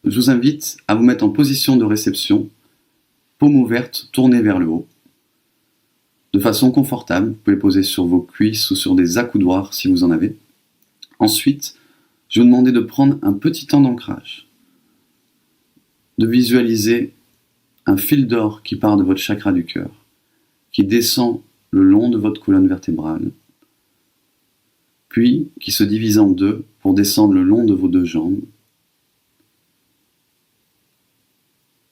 Je vous invite à vous mettre en position de réception, paume ouverte, tournée vers le haut, de façon confortable. Vous pouvez poser sur vos cuisses ou sur des accoudoirs si vous en avez. Ensuite, je vais vous demander de prendre un petit temps d'ancrage, de visualiser un fil d'or qui part de votre chakra du cœur, qui descend le long de votre colonne vertébrale, puis qui se divise en deux pour descendre le long de vos deux jambes,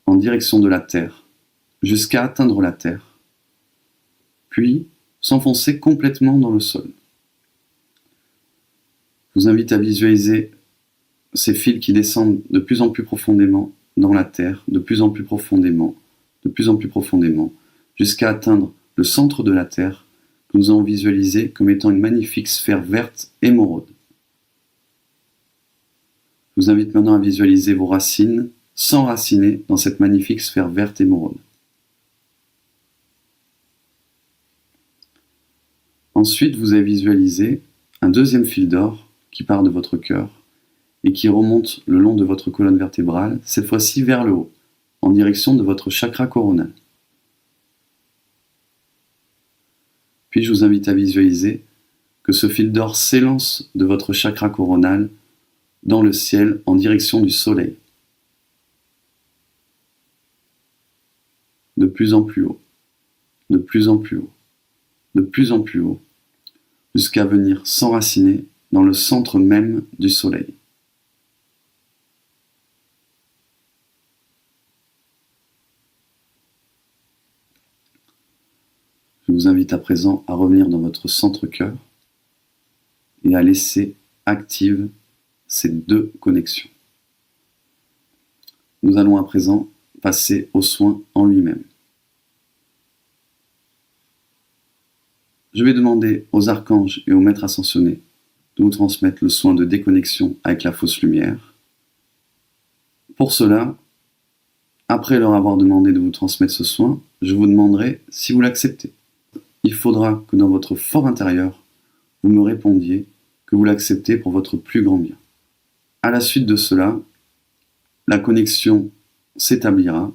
en direction de la terre, jusqu'à atteindre la terre, puis s'enfoncer complètement dans le sol. Je vous invite à visualiser ces fils qui descendent de plus en plus profondément dans la terre, de plus en plus profondément, jusqu'à atteindre le centre de la terre, que nous allons visualiser comme étant une magnifique sphère verte émeraude. Je vous invite maintenant à visualiser vos racines s'enraciner dans cette magnifique sphère verte émeraude. Ensuite, vous avez visualisé un deuxième fil d'or qui part de votre cœur et qui remonte le long de votre colonne vertébrale, cette fois-ci vers le haut, en direction de votre chakra coronal. Puis je vous invite à visualiser que ce fil d'or s'élance de votre chakra coronal dans le ciel en direction du soleil. De plus en plus haut, de plus en plus haut, de plus en plus haut, jusqu'à venir s'enraciner dans le centre même du soleil. Je vous invite à présent à revenir dans votre centre-cœur et à laisser actives ces deux connexions. Nous allons à présent passer au soin en lui-même. Je vais demander aux archanges et aux maîtres ascensionnés de vous transmettre le soin de déconnexion avec la fausse lumière. Pour cela, après leur avoir demandé de vous transmettre ce soin, je vous demanderai si vous l'acceptez. Il faudra que dans votre fort intérieur, vous me répondiez que vous l'acceptez pour votre plus grand bien. À la suite de cela, la connexion s'établira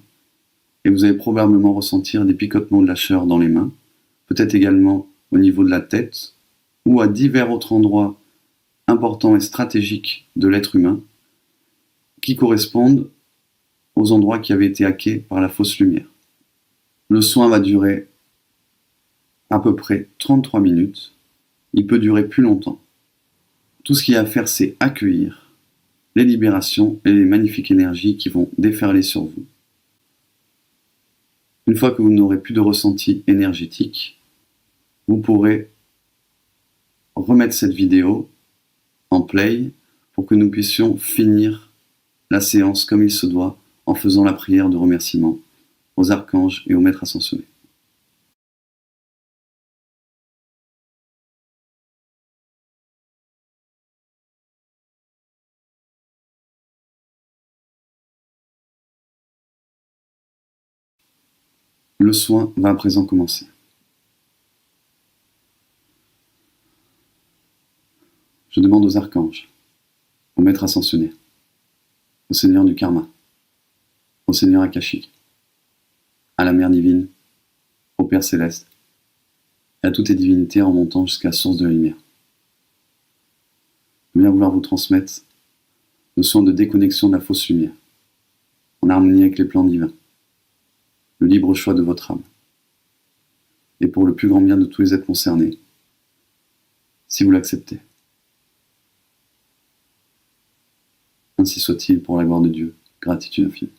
et vous allez probablement ressentir des picotements de la chair dans les mains, peut-être également au niveau de la tête ou à divers autres endroits importants et stratégiques de l'être humain qui correspondent aux endroits qui avaient été hackés par la fausse lumière. Le soin va durer à peu près 33 minutes. Il peut durer plus longtemps. Tout ce qu'il y a à faire, c'est accueillir les libérations et les magnifiques énergies qui vont déferler sur vous. Une fois que vous n'aurez plus de ressenti énergétique, vous pourrez remettre cette vidéo en play pour que nous puissions finir la séance comme il se doit en faisant la prière de remerciement aux archanges et aux maîtres ascensionnés. Le soin va à présent commencer. Je demande aux archanges, aux maîtres ascensionnés, au Seigneur du karma, au Seigneur akashique, à la Mère divine, au Père céleste, et à toutes les divinités en montant jusqu'à la source de la lumière. Je viens vouloir vous transmettre le soin de déconnexion de la fausse lumière, en harmonie avec les plans divins, le libre choix de votre âme, et pour le plus grand bien de tous les êtres concernés, si vous l'acceptez. Ainsi soit-il pour la gloire de Dieu, gratitude infinie.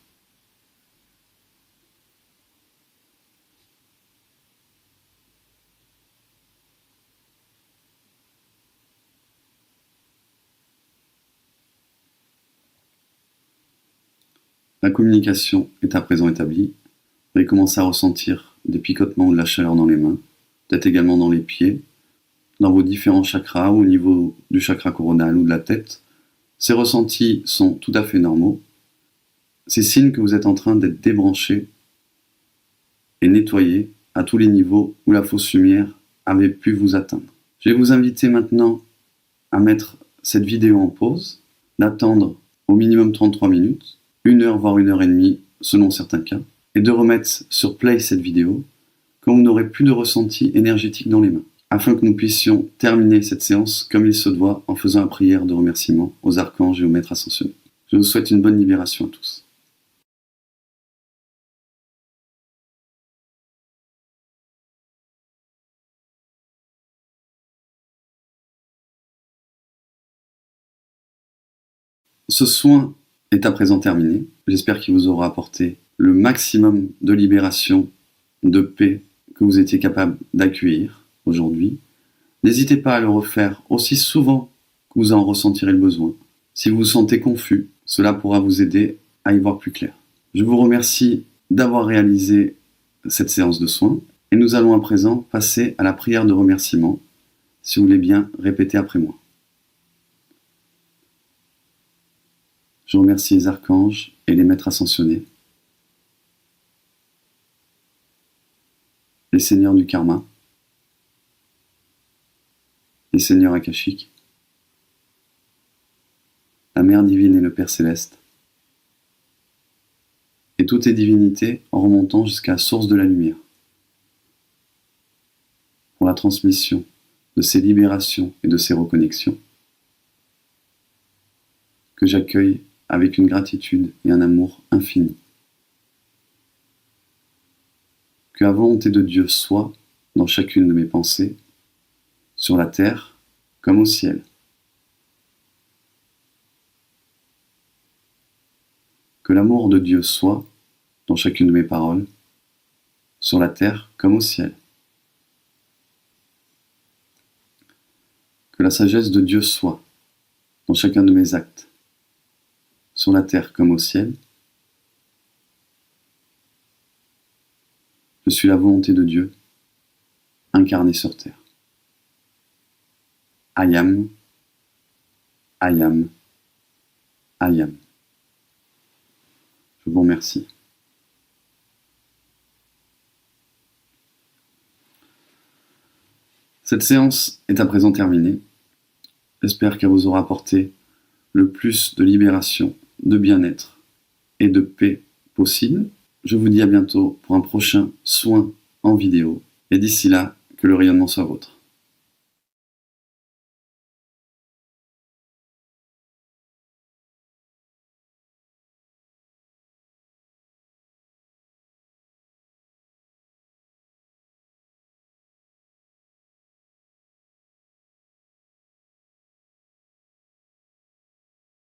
La communication est à présent établie. Vous allez commencer à ressentir des picotements ou de la chaleur dans les mains, peut-être également dans les pieds, dans vos différents chakras ou au niveau du chakra coronal ou de la tête. Ces ressentis sont tout à fait normaux. C'est signe que vous êtes en train d'être débranché et nettoyé à tous les niveaux où la fausse lumière avait pu vous atteindre. Je vais vous inviter maintenant à mettre cette vidéo en pause, d'attendre au minimum 33 minutes, 1 heure voire 1 heure et demie selon certains cas, et de remettre sur play cette vidéo quand vous n'aurez plus de ressenti énergétique dans les mains, afin que nous puissions terminer cette séance comme il se doit en faisant la prière de remerciement aux archanges et aux maîtres ascensionnés. Je vous souhaite une bonne libération à tous. Ce soin est à présent terminé. J'espère qu'il vous aura apporté le maximum de libération, de paix que vous étiez capable d'accueillir aujourd'hui. N'hésitez pas à le refaire aussi souvent que vous en ressentirez le besoin. Si vous vous sentez confus, cela pourra vous aider à y voir plus clair. Je vous remercie d'avoir réalisé cette séance de soins et nous allons à présent passer à la prière de remerciement. Si vous voulez bien répéter après moi. Je remercie les archanges et les maîtres ascensionnés, les seigneurs du karma, les seigneurs akashiques, la Mère divine et le Père céleste, et toutes les divinités en remontant jusqu'à la source de la lumière, pour la transmission de ces libérations et de ces reconnexions, que j'accueille avec une gratitude et un amour infini. Que la volonté de Dieu soit dans chacune de mes pensées, sur la terre comme au ciel. Que l'amour de Dieu soit dans chacune de mes paroles, sur la terre comme au ciel. Que la sagesse de Dieu soit dans chacun de mes actes, sur la terre comme au ciel. Je suis la volonté de Dieu, incarnée sur terre. I am, I am, I am. Je vous remercie. Cette séance est à présent terminée. J'espère qu'elle vous aura apporté le plus de libération, de bien-être et de paix possible. Je vous dis à bientôt pour un prochain soin en vidéo. Et d'ici là, que le rayonnement soit vôtre.